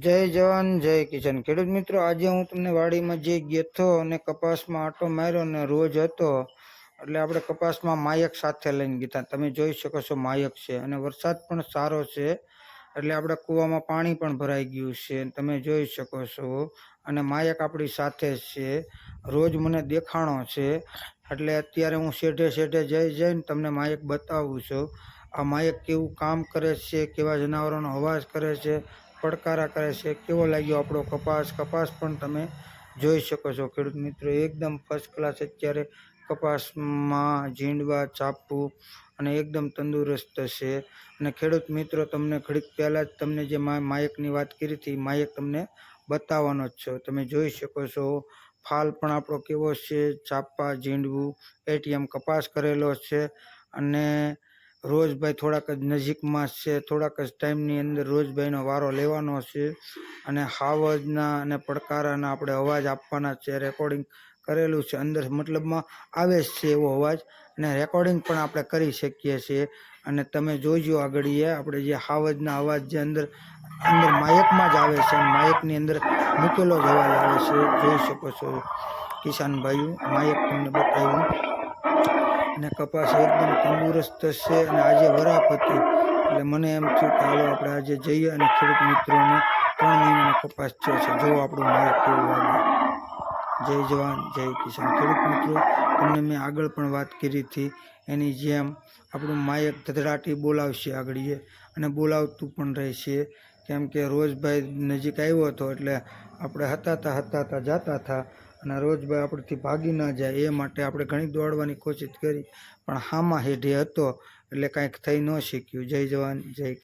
જય જવાન જય કિસાન ખેડૂત મિત્રો, આજે હું તમને વાડીમાં જે ગેથો અને કપાસમાં આટો માર્યો ને રોજ હતો એટલે આપણે કપાસમાં માયક સાથે લઈને ગયા. તમે જોઈ શકો છો માયક છે અને વરસાદ પણ સારો છે એટલે આપણે કૂવામાં પાણી પણ ભરાઈ ગયું છે, તમે જોઈ શકો છો. અને માયક આપણી સાથે છે, રોજ મને દેખાણો છે એટલે અત્યારે હું શેઢે જઈને તમને માયક બતાવું છું. આ માયક કેવું કામ કરે છે, કેવા જનાવરોનો અવાજ કરે છે, પડકારા કરે છે, કેવો લાગ્યો આપણો કપાસ પણ તમે જોઈ શકો છો. ખેડૂત મિત્રો એકદમ ફર્સ્ટ ક્લાસ અત્યારે કપાસમાં ઝીંડવા ચાપવું અને એકદમ તંદુરસ્ત છે. અને ખેડૂત મિત્રો તમને ઘડીક પહેલાં જ તમને જે માયકની વાત કરી હતી, માયક તમને બતાવવાનો જ છો. તમે જોઈ શકો છો ફાલ પણ આપણો કેવો છે, ચાપા ઝીંડવું એટીએમ કપાસ કરેલો છે. અને રોજભાઈ થોડાક જ નજીકમાં છે, થોડાક જ ટાઈમની અંદર રોજભાઈનો વારો લેવાનો છે. અને હાવજના અને પડકારાના આપણે અવાજ આપવાના છે, રેકોર્ડિંગ કરેલું છે, અંદર મતલબમાં આવે જ છે એવો અવાજ, અને રેકોર્ડિંગ પણ આપણે કરી શકીએ છીએ. અને તમે જોઈજો આગળ આપણે જે હાવજના અવાજ જે અંદર માયકમાં જ આવે છે, અને માયકની અંદર મૂકેલો જ અવાજ આવે છે, જોઈ શકો છો કિસાન ભાઈઓ. માયક તમને બતાવ્યું અને કપાસ એકદમ તંદુરસ્ત છે. અને આજે વરાપ હતી એટલે મને એમ થયું કે હાલો આપણે આજે જઈએ અને ખેડૂત મિત્રોને 3 મહિનાનો કપાસ થયો છે, જો આપણું માયક કેવું લાગે. જય જવાન જય કિસાન. ખેડૂત મિત્રો તમને મેં આગળ પણ વાત કરી હતી એની જેમ આપણું માયક ધધડાટી બોલાવશે આગળ અને બોલાવતું પણ રહેશે. કેમ કે રોજભાઈ નજીક આવ્યો હતો એટલે આપણે હતાતા જતા હતા અને રોજભાઈ આપણથી ભાગી ના જાય એ માટે આપણે ઘણી દોડવાની કોશિશ કરી, પણ હામાં હેઠે હતો એટલે કાંઈક થઈ ન શીખ્યું. જય જવાન જય